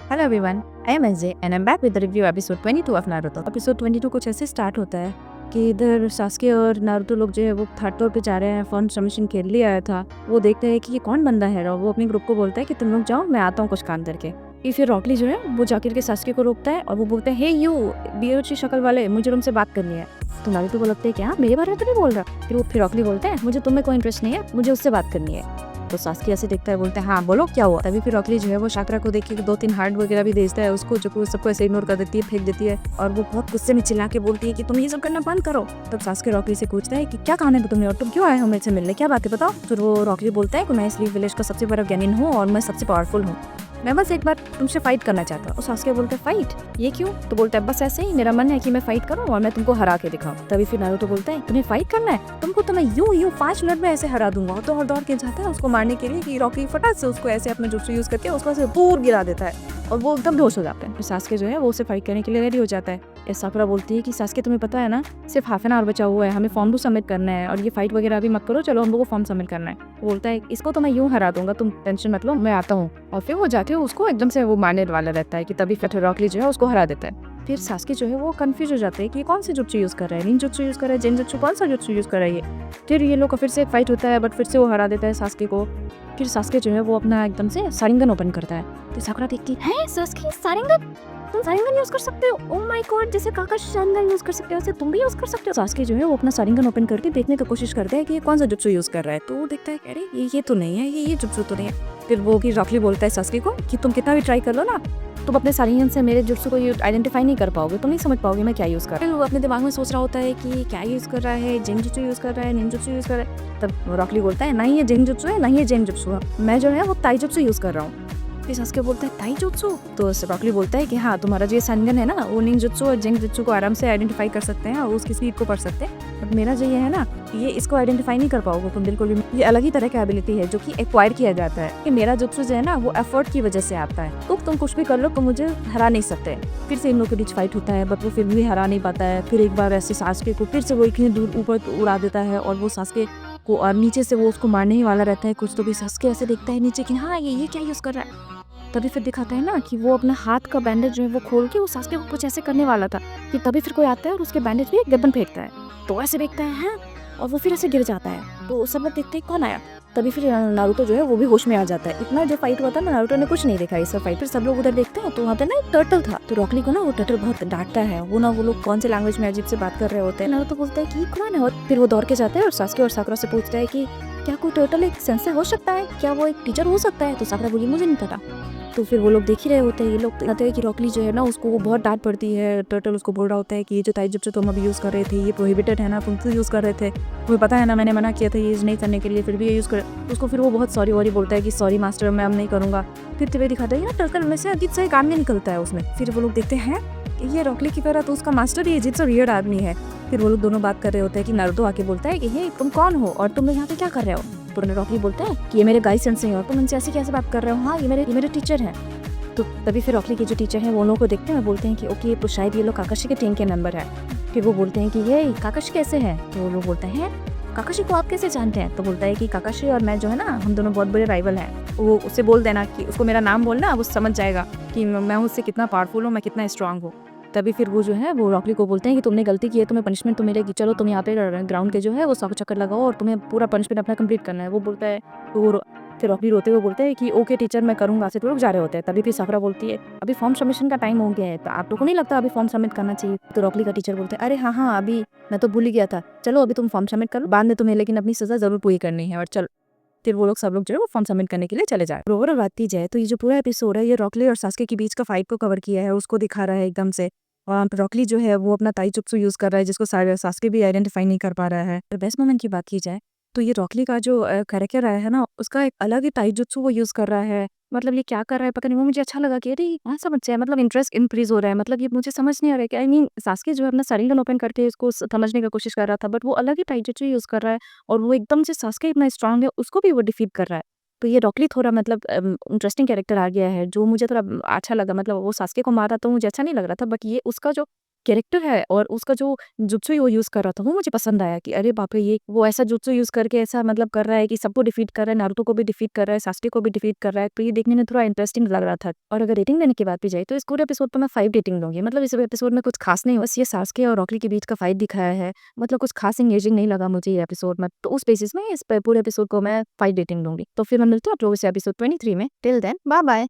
Hello everyone, I am SJ and I'm back with the review episode 22 of Naruto. Episode 22 कुछ ऐसे start होता है कि इधर सास्के और नारुतो लोग जो है वो थर्ड फ्लोर पे जा रहे हैं। फॉर्म सबमिशन के लिए आया था। वो देखते हैं कि ये कौन बंदा है और वो अपने ग्रुप को बोलता है कि तुम लोग जाओ, मैं आता हूँ कुछ काम करके। फिर रॉकली जो है वो जाकर के सास्के को रोकता है और वो बोलते हैं, हे यू बीओची शक्ल वाले, मुझे तुमसे बात करनी है। तो नारुतो को लगता है कि हाँ, मेरे बारे में तो नहीं बोल रहा। फिर रॉकली बोलते हैं, मुझे तुम्हें कोई इंटरेस्ट नहीं है, मुझे उससे बात करनी है। तो सास्की ऐसे देखता है, बोलते हैं हाँ बोलो क्या हुआ। तभी फिर रॉकली जो है वो शाकरा को देख के 2-3 हार्ट वगैरह भी भेजता है उसको, जो सबको ऐसे इग्नोर कर देती है, फेंक देती है और वो बहुत गुस्से में चिल्ला के बोलती है कि तुम ये सब करना बंद करो। तब सास्की रॉकली से पूछता है कि क्या काम है तुम्हें और तुम क्यों आए हो मेरे से मिलने, क्या बात है बताओ। फिर वो रॉकली बोलता है कि मैं इस लीफ विलेज का सबसे बड़ा ज्ञानी हूँ और मैं सबसे पावरफुल हूँ, मैं बस एक बार तुमसे फाइट करना चाहता हूँ। सास्के बोलते हैं फाइट, ये क्यों। तो बोलता है बस ऐसे ही, मेरा मन है कि मैं फाइट करूँ और मैं तुमको हरा के दिखाऊं। तभी फिर नारुतो बोलता है तुम्हें फाइट करना है, तुमको तो मैं यूं 5 मिनट में ऐसे हरा दूंगा। तो दौड़ के जाता है उसको मारने के लिए कि रॉकी फटाक से उसको ऐसे अपना जुत्सु यूज करके उसको ऐसे दूर गिरा देता है और वो एकदम बेहोश हो जाता है। फिर सास्के जो है वो उसे फाइट करने के लिए रेडी हो जाता है। साकुरा बोलती है कि सास्के तुम्हें पता है ना, सिर्फ हाफ एन आवर बचा हुआ है, हमें फॉर्म भी सबमिट करना है और ये फाइट वगैरह अभी मत करो, चलो हम लोग को फॉर्म सबमिट करना है। बोलता है इसको तो मैं यूं हरा दूंगा, तुम टेंशन मत लो, मैं आता हूँ। और फिर वो जाते हो उसको एकदम से वो मारने वाला रहता है कि तभी फिर रॉकली जो है उसको हरा देता है। फिर सास्के जो है वो कंफ्यूज हो जाते हैं कि कौन से जुत्सु यूज कर रहा है, निंजुत्सु यूज कर रहा है, जेनजुत्सु, कौन सा जुत्सु यूज कर रहा है ये। फिर ये लोग का फिर से एक फाइट होता है बट फिर से वो हरा देता है सास्के को। फिर सास्के जो है वो अपना एकदम से शारिंगन ओपन करता है। तो साकुरा देखती है सास्के शारिंगन, तुम शारिंगन यूज कर सकते हो, ओह माय गॉड, जैसे काकाशी शारिंगन यूज कर सकते हो वैसे तुम भी यूज कर सकते हो। सास्के जो है वो अपना शारिंगन ओपन करके देखने की कोशिश करता है कि ये कौन सा जुत्सु यूज कर रहा है। तो वो देखता है अरे ये तो नहीं है, ये जुत्सु तो नहीं है। फिर वो की रॉकली बोलता है सास्के को कि तुम कितना भी ट्राई कर लो ना, तुम अपने शारिंगन से मेरे जुत्सु को आइडेंटिफाई नहीं कर पाओगे, तुम नहीं समझ पाओगे मैं क्या यूज कर रहा हूँ। वो अपने दिमाग में सोच रहा होता है कि क्या यूज कर रहा है, जेनजुत्सु यूज कर रहा है, निंजुत्सु यूज कर रहा है। तब रॉकली बोलता है नहीं ये जेनजुत्सु है, नहीं ये जेनजुत्सु है, मैं जो है वो ताइजुत्सु यूज कर रहा हूँ। फिर सास्के बोलता है ताइजुत्सु। तो रॉकली बोलता है कि हाँ, तुम्हारा जो ये शारिंगन है ना, वो निंजुत्सु और जेनजुत्सु को आराम से आइडेंटिफाई कर सकते हैं और उसकी स्पीड को पढ़ सकते हैं, बट मेरा जो ये है ना, ये इसको आइडेंटिफाई नहीं कर पाओगे तुम बिल्कुल भी। ये अलग ही तरह की एबिलिटी है जो कि एक्वायर किया जाता है कि मेरा जुत्सु जो है ना वो एफर्ट की वजह से आता है, तो तुम कुछ भी कर लो तुम मुझे हरा नहीं सकते। फिर से इन लोगों के बीच फाइट होता है बट वो फिर भी हरा नहीं पाता है। फिर एक बार ऐसे सास्के को फिर से वो इतनी दूर ऊपर उड़ा देता है और वो सास्के को, और नीचे से वो उसको मारने ही वाला रहता है कुछ। तो भी सास्के ऐसे देखता है नीचे कि हाँ ये क्या यूज कर रहा है। तभी फिर दिखाता है ना कि वो अपना हाथ का बैंडेज जो है वो खोल के वो सास्के को कुछ ऐसे करने वाला था कि तभी फिर कोई आता है और उसके बैंडेज पे एक वेपन फेंकता है। तो ऐसे देखता है हैं, और वो फिर ऐसे गिर जाता है। तो सब लोग देखते हैं कौन आया। तभी फिर नारुतो जो है वो भी होश में आ जाता है। इतना जो फाइट हुआ था ना, नारुतो ने कुछ नहीं देखा इस फाइट। फिर सब लोग उधर देखते हैं तो वहाँ पे ना एक टर्टल था। तो रॉकली को ना वो टर्टल बहुत डांटता है। वो लोग कौन से लैंग्वेज में अजीब से बात कर रहे होते हैं। नारुतो बोलता है कि कौन है, और फिर वो दौड़ के जाता है और सास्के और साकुरा से पूछता है कि क्या कोई टर्टल एक सेंसर हो सकता है, क्या वो एक टीचर हो सकता है। तो साकुरा बोली मुझे नहीं पता। तो फिर वो लोग देख ही रहे होते हैं, ये लोग कहते हैं कि रॉकली जो है ना उसको वो बहुत डांट पड़ती है। टर्टल उसको बोल रहा होता है कि ये जो ताइजुत्सु तुम अभी यूज़ कर रहे थे ये प्रोहिबिटेड है ना, तुम क्यों यूज़ कर रहे थे, तुम्हें पता है ना मैंने मना किया था ये यूज़ नहीं करने के लिए, फिर भी ये यूज़ कर। उसको फिर वो बहुत सॉरी वॉरी बोलता है कि सॉरी मास्टर, मैं अब नहीं करूँगा। फिर तुम्हें दिखाता है ना टर्टल में से अजीब सा एक आदमी निकलता है उसमें। फिर वो लोग देखते हैं ये रॉकली की तरह तो उसका मास्टर ये अजीब सा वियर्ड आदमी है। फिर वो लोग दोनों बात कर रहे होते हैं कि नारुतो आके बोलता है कि हे तुम कौन हो और तुम लोग यहाँ पे क्या कर रहे हो। तो रॉकली बोलता है कि ये मेरे गाइड सेंसेई हैं और तुम इनसे ऐसे कैसे बात कर रहे हो, हाँ ये मेरे टीचर हैं। तो तभी फिर रॉकली के जो टीचर हैं वो लोगों को देखते हैं और बोलते हैं कि ओके तो शायद ये लोग काकाशी के टीम के मेंबर है। फिर वो बोलते हैं कि ये काकाशी कैसे है। तो वो लोग बोलते हैं काकाशी को आप कैसे जानते हैं। तो बोलता है कि काकाशी और मैं जो है ना हम दोनों बहुत बड़े राइवल हैं। वो उससे बोल देना कि उसको मेरा नाम बोलना, वो समझ जाएगा कि मैं उससे कितना पावरफुल हूँ, मैं कितना स्ट्रांग हूँ। तभी फिर वो जो है वो रॉकली को बोलते हैं कि तुमने गलती की है, तुम्हें पनिशमेंट तो मिलेगी, चलो तुम यहाँ पे ग्राउंड के जो है वो 100 चक्कर लगाओ और तुम्हें पूरा पनिशमेंट अपना कंप्लीट करना है। वो बोलता है तो फिर रॉकली रोते हुए बोलते हैं कि ओके टीचर मैं करूँगा। से तो लोग जा रहे होते हैं। तभी फिर साकुरा बोलती है अभी फॉर्म सबमिशन का टाइम हो गया है, तो आप लोगों को नहीं लगता अभी फॉर्म सबमिट करना चाहिए। तो रॉकली का टीचर बोलते हैं अरे हाँ अभी मैं तो भूल ही गया था, चलो अभी तुम फॉर्म सबमिट करो, बाद में तुम्हें लेकिन अपनी सजा जरूर पूरी करनी है। और चल फिर वो लोग सब लोग जो है वो फॉर्म सबमिट करने के लिए चले जाए। ओवरऑल बात की जाए तो ये जो पूरा एपिसोड है ये रॉकली और सास्के के बीच का फाइट को कवर किया है, उसको दिखा रहा है एकदम से। और रॉकली जो है वो अपना ताइजुत्सु यूज कर रहा है जिसको सास्के भी आइडेंटिफाई नहीं कर पा रहा है। बेस्ट मोमेंट की बात की जाए तो ये रॉकली का जो कैरेक्टर आया है ना उसका एक अलग ही ताइजुत्सु वो यूज कर रहा है। मतलब ये क्या कर रहा है पता नहीं, वो मुझे अच्छा लगा कि अरे हाँ समझ है, मतलब इंटरेस्ट इंक्रीज हो रहा है। मतलब ये मुझे समझ नहीं आ रहा है कि आई मीन सास्के जो है अपना शारिंगन ओपन करके इसको समझने की कोशिश कर रहा था, बट वो अलग ही ताइजुत्सु यूज कर रहा है और वो एकदम से सास्के इतना स्ट्रांग है उसको भी वो डिफीट कर रहा है। तो ये रॉकली थोड़ा मतलब इंटरेस्टिंग कैरेक्टर आ गया है जो मुझे थोड़ा अच्छा लगा। मतलब वो सास्के को मारा तो मुझे अच्छा नहीं लग रहा था, बट ये उसका जो कैरेक्टर है और उसका जो जुत्सु वो यूज़ कर रहा था वो मुझे पसंद आया कि अरे बाप रे! ये वो ऐसा जुत्सु यूज़ करके ऐसा मतलब कर रहा है कि सबको डिफीट कर रहा है, नारुतो को भी डिफीट कर रहा है, सास्के को भी डिफीट कर रहा है। तो ये देखने में थोड़ा इंटरेस्टिंग लग रहा था। और अगर रेटिंग देने की बात भी जाए तो इस पूरे एपिसोड पे मैं 5 रेटिंग दूँगी। मतलब इस एपिसोड में कुछ खास नहीं, बस ये सास्के और रॉकी के बीच का फाइट दिखाया है। मतलब कुछ खास एंगेजिंग नहीं लगा मुझे ये एपिसोड में। तो उस बेसिस में इस प पूरे एपिसोड को मैं 5 रेटिंग दूँगी। तो फिर मैं मिलती हूँ आप लोगों से एपिसोड 23 में। Till then bye bye.